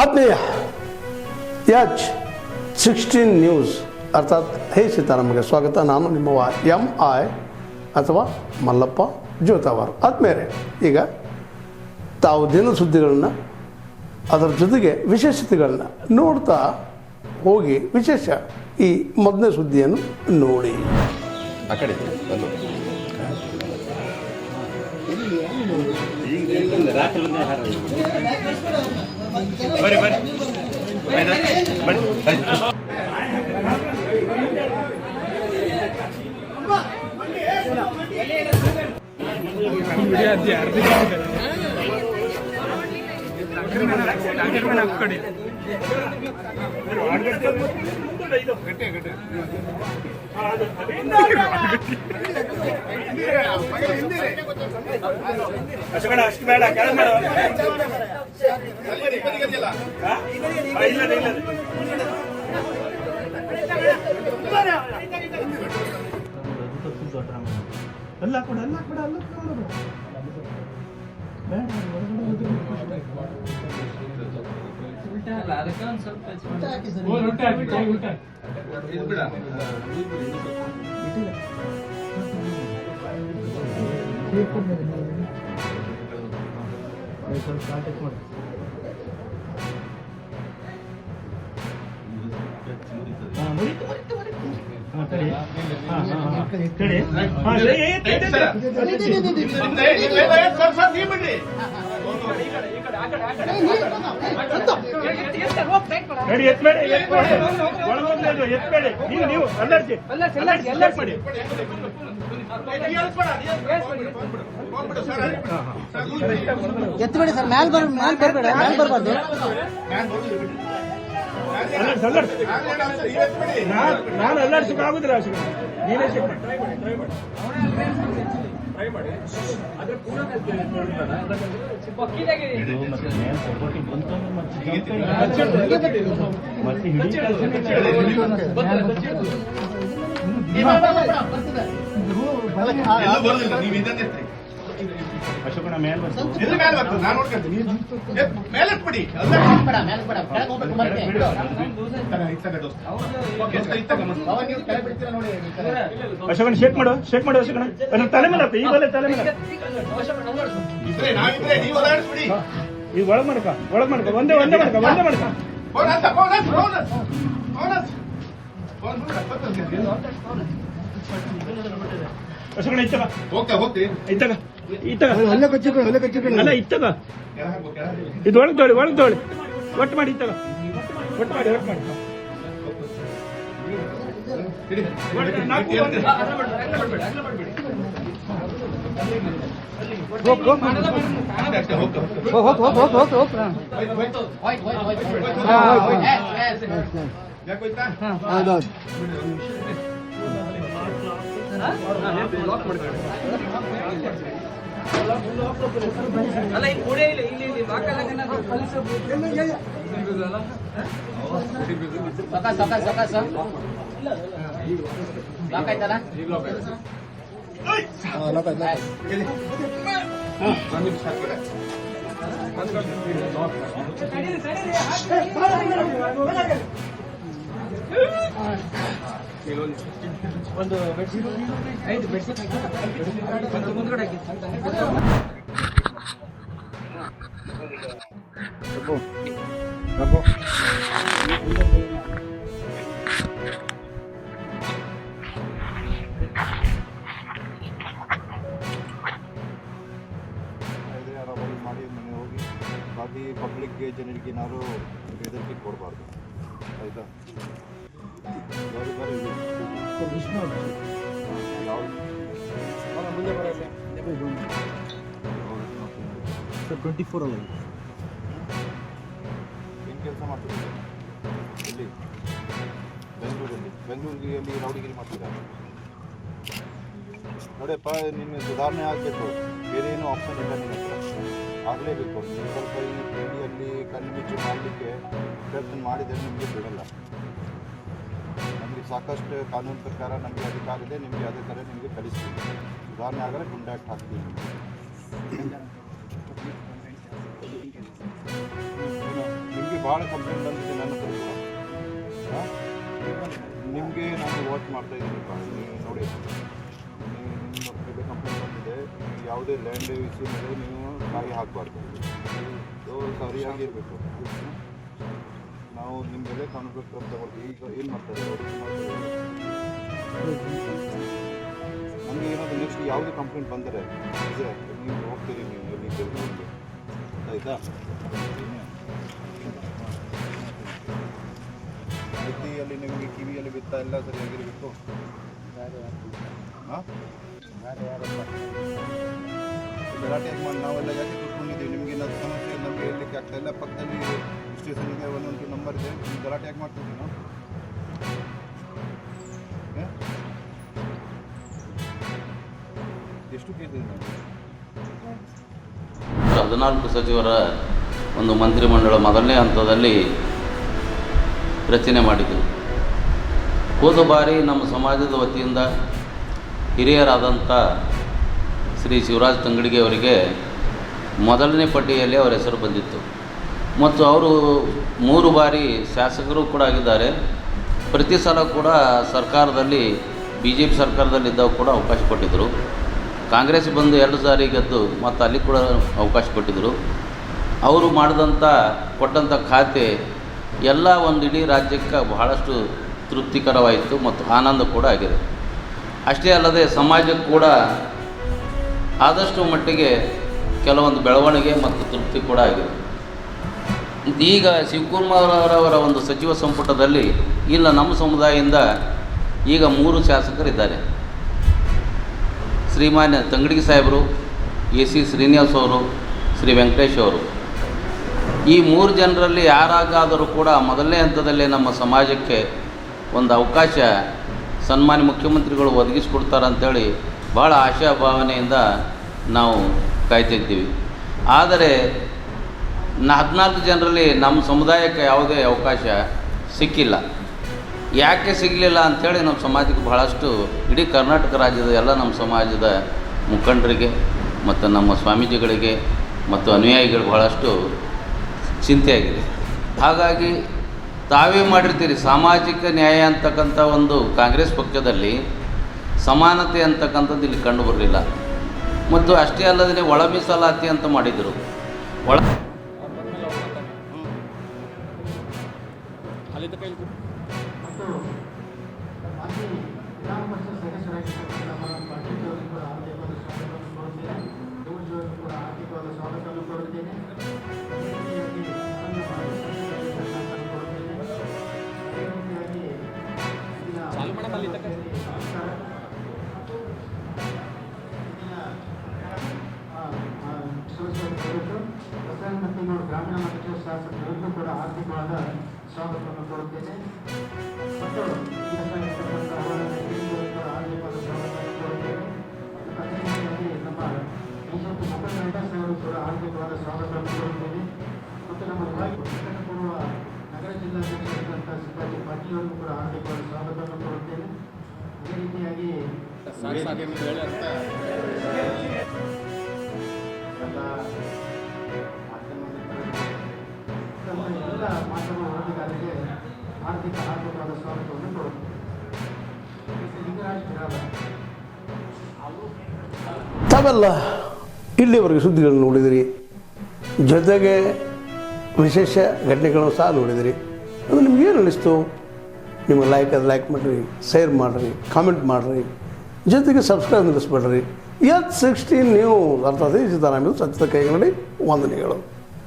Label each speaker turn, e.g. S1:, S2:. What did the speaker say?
S1: ಆತ್ಮೀಯ H16 news ಅರ್ಥಾತ್ ಹೇ ಸೀತಾರಾಮಗೆ ಸ್ವಾಗತ. ನಾನು ನಿಮ್ಮವ MI ಅಥವಾ ಮಲ್ಲಪ್ಪ ಜೋತಾವಾರ್. ಆದ್ಮೇಲೆ ಈಗ ತಾವು ದಿನ ಸುದ್ದಿಗಳನ್ನ ಅದರ ಜೊತೆಗೆ ವಿಶೇಷತೆಗಳನ್ನ ನೋಡ್ತಾ ಹೋಗಿ ವಿಶೇಷ ಈ ಮೊದಲನೇ ಸುದ್ದಿಯನ್ನು ನೋಡಿ.
S2: ಬರಿ ಬರಿ ಅಷ್ಟು ಬೇಡ ಕೆಳ ಅಲ್ಲ ಕೊಡ ಅಲ್ಲ ಕೊಡ ಅಲ್ಲ ಅದಕ್ಕೆ ಒಂದು ಸ್ವಲ್ಪ ನೀವು
S3: ಎತ್ತಬೇಡಿ ಸರ್, ಮ್ಯಾಲ್ ಬರಬೇಡ, ಮ್ಯಾಲ್ ಬರಬಾರ್ದು.
S2: ನಾನು ಅಲ್ಲಾಡ್ಸಕ್ ಆಗುದಿಲ್ಲ. ನೀನೇ ಚೆಕ್ ಮಾಡಿ. ಅಶೋಕನ ಮೇಲೆ ನಾನು ನೋಡ್ಕೊಳ್ತೀನಿ. ಮೇಲೆತ್ಬಿಡಿ. ಅಶೋಕನ ಶೇಕ್ ಮಾಡು ಅಶೋಕನ ತಲೆ ಮೇಲೆ ಈ ಬಲೆ ತಲೆ ಮೇಲೆ ಈ ಒಳಗ್ ಮಾಡ್ಕ ಒಂದೇ ಮಾಡ್ಕ ಅಶೋಕನ ಇತ್ತಗ ಅಲ್ಲ ಇತ್ತಗ ಇದು ಒಳಗ್ ತೋಳಿ ಒಟ್ಟು ಮಾಡಿ ಇತ್ತಗ ಒಟ್ಟು ಮಾಡಿ
S4: ಅಲ್ಲ ಈ ಕೂಡೆ ಇಲ್ಲ ಇಲ್ಲಿ ಒಂದು ಬೆಡ್ಶೀಟ್ 5 ಬೆಡ್ಶೀಟ್ ಮುಂದ್ಗಡೆ ಹಾಕಿ.
S5: ಮಾಡಿ ಮನೆ ಹೋಗಿ ಬಾಕಿ ಪಬ್ಲಿಕ್ಗೆ ಜನರಿಗೆ ಏನಾದ್ರು ಹೆದರಿಕೆ ಕೊಡಬಾರ್ದು. ಆಯಿತಾ?
S3: ಸರ್ 24 ಅಲ್ಲ
S5: ಏನು ಕೆಲಸ ಮಾಡ್ತಿದ್ದಾರೆ ಇಲ್ಲಿ ಬೆಂಗಳೂರಲ್ಲಿ ರೌಡಿಗಿರಿ ಮಾಡ್ತಿದ್ದಾರೆ. ನೋಡಪ್ಪ, ನಿನ್ನ ಸುಧಾರಣೆ ಆಗಬೇಕು, ಬೇರೆ ಏನೂ ಆಪ್ಷನ್ ಇಲ್ಲ. ನಿನ್ನ ಹತ್ರ ಆಗಲೇಬೇಕು. ನೀವು ಸ್ವಲ್ಪ ಈ ತಿಂಡಿಯಲ್ಲಿ ಕಣ್ಣು ಮುಚ್ಚಿ ಮಾಡಲಿಕ್ಕೆ ಪ್ರಯತ್ನ ಮಾಡಿದರೆ ನಿಮಗೆ ಬಿಡಲ್ಲ. ನಮಗೆ ಸಾಕಷ್ಟು ಕಾನೂನು ಪ್ರಕಾರ ನಮಗೆ ಅಧಿಕಾರ ಇದೆ. ನಿಮಗೆ ಅದೇ ಥರ ನಿಮಗೆ ಕಲಿಸ್ತೀವಿ. ಸುಧಾರಣೆ ಆಗಲೇ ಕಾಂಟ್ಯಾಕ್ಟ್ ಹಾಕ್ತೀವಿ. ನಿಮಗೆ ಭಾಳ ಕಂಪ್ಲೇಂಟ್ ಬಂದಿದೆ ನನ್ನ ಹತ್ರ ಕೂಡ. ನಿಮಗೆ ನಾನು ವಾಚ್ ಮಾಡ್ತಾ ಇದ್ದೀನಿಪ್ಪ, ನೀವು ನೋಡಿ ನಿಮ್ಮ ಮೇಲೆ ಕಂಪ್ಲೇಂಟ್ ಬಂದಿದೆ. ಯಾವುದೇ ಲ್ಯಾಂಡ್ ಇಶ್ಯೂ ಮೇಲೆ ನೀವು ಕಾಯಿ ಹಾಕಬಾರ್ದು, ಸೊ ಸರಿಯಾಗಿರಬೇಕು. ನಾವು ನಿಮ್ಮ ಮೇಲೆ ಕಾನೂನು ಕ್ರಮ ತಗೊಳ್ತೀವಿ. ಈಗ ಏನು ಮಾಡ್ತಾರೆ ನಮಗೆ ಏನಾದರೂ ನೆಕ್ಸ್ಟ್ ಯಾವುದೇ ಕಂಪ್ಲೇಂಟ್ ಬಂದರೆ ಇದೆ ನೀವು ಹೋಗ್ತೀರಿ, ನೀವು ಎಲ್ಲಿ ಹೋಗಿ ಆಯಿತಾ? ಬುದ್ಧಿಯಲ್ಲಿ ನಿಮಗೆ ಕಿವಿಯಲ್ಲಿ ಬಿತ್ತ ಎಲ್ಲ ಸರಿಯಾಗಿರಬೇಕು. ಹಾಂ ಗಲಾಟೆ ಯಾಕೆ ಮಾಡಿ ನಾವೆಲ್ಲ ಯಾಕೆ ಕೂತ್ಕೊಂಡಿದ್ದೀವಿ? ನಿಮಗೆ ಏನಾದರೂ ಸಮಸ್ಯೆ ನಮಗೆ ಹೇಳಲಿಕ್ಕೆ ಆಗ್ತಾ ಇಲ್ಲ. ಪಕ್ಕದಲ್ಲಿ ಸ್ಟೇಷನ್ಗೆ ಒಂದೊಂದು ನಂಬರ್ ಇದೆ, ನಿಮ್ಗೆ ಗಲಾಟೆ ಯಾಕೆ ಮಾಡ್ತಿದ್ದೀವಿ ನಾವು? ಎಷ್ಟು ಕೇಸ್ ಇದೆ ನಾವು?
S6: 14 ಸಚಿವರ ಒಂದು ಮಂತ್ರಿಮಂಡಲ ಮೊದಲನೇ ಹಂತದಲ್ಲಿ ರಚನೆ ಮಾಡಿದರು. ಹೋದ ಬಾರಿ ನಮ್ಮ ಸಮಾಜದ ವತಿಯಿಂದ ಹಿರಿಯರಾದಂಥ ಶ್ರೀ ಶಿವರಾಜ್ ತಂಗಡಿಗೆ ಅವರಿಗೆ ಮೊದಲನೇ ಪಟ್ಟಿಯಲ್ಲಿ ಅವರ ಹೆಸರು ಬಂದಿತ್ತು ಮತ್ತು ಅವರು 3 ಬಾರಿ ಶಾಸಕರು ಕೂಡ ಆಗಿದ್ದಾರೆ. ಪ್ರತಿ ಸಲ ಕೂಡ ಸರ್ಕಾರದಲ್ಲಿ BJP ಸರ್ಕಾರದಲ್ಲಿದ್ದಾಗ ಕೂಡ ಅವಕಾಶ ಕೊಟ್ಟಿದ್ದರು. ಕಾಂಗ್ರೆಸ್ ಬಂದು 2 ಸಾರಿ ಗೆದ್ದು ಮತ್ತು ಅಲ್ಲಿ ಕೂಡ ಅವಕಾಶ ಕೊಟ್ಟಿದ್ದರು. ಅವರು ಕೊಟ್ಟಂಥ ಖಾತೆ ಎಲ್ಲ ಒಂದು ಇಡೀ ರಾಜ್ಯಕ್ಕೆ ಬಹಳಷ್ಟು ತೃಪ್ತಿಕರವಾಯಿತು ಮತ್ತು ಆನಂದ ಕೂಡ ಆಗಿದೆ. ಅಷ್ಟೇ ಅಲ್ಲದೆ ಸಮಾಜಕ್ಕೆ ಕೂಡ ಆದಷ್ಟು ಮಟ್ಟಿಗೆ ಕೆಲವೊಂದು ಬೆಳವಣಿಗೆ ಮತ್ತು ತೃಪ್ತಿ ಕೂಡ ಆಗಿದೆ. ಈಗ ಶಿವಕುಮಾರ್ ಅವರವರ ಒಂದು ಸಚಿವ ಸಂಪುಟದಲ್ಲಿ ಇಲ್ಲ ನಮ್ಮ ಸಮುದಾಯದಿಂದ ಈಗ 3 ಶಾಸಕರಿದ್ದಾರೆ. ಶ್ರೀಮಾನ್ಯ ತಂಗಡಿಗೆ ಸಾಹೇಬರು, AC ಶ್ರೀನಿವಾಸ್ ಅವರು, ಶ್ರೀ ವೆಂಕಟೇಶ್ ಅವರು. ಈ 3 ಜನರಲ್ಲಿ ಯಾರಾಗಾದರೂ ಕೂಡ ಮೊದಲನೇ ಹಂತದಲ್ಲೇ ನಮ್ಮ ಸಮಾಜಕ್ಕೆ ಒಂದು ಅವಕಾಶ ಸನ್ಮಾನ್ಯ ಮುಖ್ಯಮಂತ್ರಿಗಳು ಒದಗಿಸಿಕೊಡ್ತಾರಂಥೇಳಿ ಭಾಳ ಆಶಾಭಾವನೆಯಿಂದ ನಾವು ಕಾಯ್ತಿದ್ದೀವಿ. ಆದರೆ 14 ಜನರಲ್ಲಿ ನಮ್ಮ ಸಮುದಾಯಕ್ಕೆ ಯಾವುದೇ ಅವಕಾಶ ಸಿಕ್ಕಿಲ್ಲ. ಯಾಕೆ ಸಿಗಲಿಲ್ಲ ಅಂಥೇಳಿ ನಮ್ಮ ಸಮಾಜಕ್ಕೆ ಬಹಳಷ್ಟು ಇಡೀ ಕರ್ನಾಟಕ ರಾಜ್ಯದ ಎಲ್ಲ ನಮ್ಮ ಸಮಾಜದ ಮುಖಂಡರಿಗೆ ಮತ್ತು ನಮ್ಮ ಸ್ವಾಮೀಜಿಗಳಿಗೆ ಮತ್ತು ಅನುಯಾಯಿಗಳು ಬಹಳಷ್ಟು ಚಿಂತೆಯಾಗಿದೆ. ಹಾಗಾಗಿ ತಾವೇ ಮಾಡಿರ್ತೀರಿ ಸಾಮಾಜಿಕ ನ್ಯಾಯ ಅಂತಕ್ಕಂಥ ಒಂದು ಕಾಂಗ್ರೆಸ್ ಪಕ್ಷದಲ್ಲಿ ಸಮಾನತೆ ಅಂತಕ್ಕಂಥದ್ದು ಇಲ್ಲಿ ಕಂಡು ಬರಲಿಲ್ಲ. ಮತ್ತು ಅಷ್ಟೇ ಅಲ್ಲದೇ ಒಳ ಮೀಸಲಾತಿ ಅಂತ ಮಾಡಿದರು.
S7: ಗ್ರಾಮೀಣ ಮತ್ತು ಶಾಸಕರಿಗೂ ಕೂಡ ಆರ್ಥಿಕವಾದ ಸ್ವಾಗತವನ್ನು ಕೊಡುತ್ತೇನೆ ಮತ್ತು ಆರ್ಥಿಕವಾದ ಸ್ವಾಗತವನ್ನು ಕೊಡುತ್ತೇನೆ. ಅದೇ ರೀತಿಯಾಗಿ ನಮ್ಮ BJP ಮುಖಂಡರು ಕೂಡ ಆರ್ಥಿಕವಾದ ಸ್ವಾಗತವನ್ನು ಕೊಡುತ್ತೇನೆ ಮತ್ತು ನಮ್ಮ ಪೂರ್ವ ನಗರ ಜಿಲ್ಲಾಧ್ಯಕ್ಷರಾದಂಥ ಸಿದ್ದಾರ್ಥಿ ಪಾಟೀಲ್ ಅವರಿಗೂ ಕೂಡ ಆರ್ಥಿಕವಾದ ಸ್ವಾಗತವನ್ನು ಕೊಡುತ್ತೇನೆ. ಅದೇ ರೀತಿಯಾಗಿ ಎಲ್ಲ ಮಾಧ್ಯಮ ವರದಿಗಾರರಿಗೆ ಆರ್ಥಿಕವಾದ ಸ್ವಾಗತವನ್ನು ಕೊಡುತ್ತೇನೆ. ಲಿಂಗರಾಜ್ ಬಿರಾದರ್
S1: ತಾವೆಲ್ಲ ಇಲ್ಲಿವರೆಗೆ ಸುದ್ದಿಗಳನ್ನು ನೋಡಿದಿರಿ, ಜೊತೆಗೆ ವಿಶೇಷ ಘಟನೆಗಳನ್ನು ಸಹ ನೋಡಿದಿರಿ. ಅದು ನಿಮ್ಗೇನು ಅನ್ನಿಸ್ತು? ನಿಮಗೆ ಲೈಕ್ ಮಾಡಿರಿ, ಶೇರ್ ಮಾಡಿರಿ, ಕಾಮೆಂಟ್ ಮಾಡಿರಿ, ಜೊತೆಗೆ ಸಬ್ಸ್ಕ್ರೈಬ್ ನಿಲ್ಲಿಸ್ಬೇಡ್ರಿ. H16 ನ್ಯೂಸ್ ಅರ್ಥಾತ್ ಸಿದ್ದರಾಮಯ್ಯ ಸತ್ಯದ ಕೈಗನ್ನಡಿ ವಂದನೆಗಳು.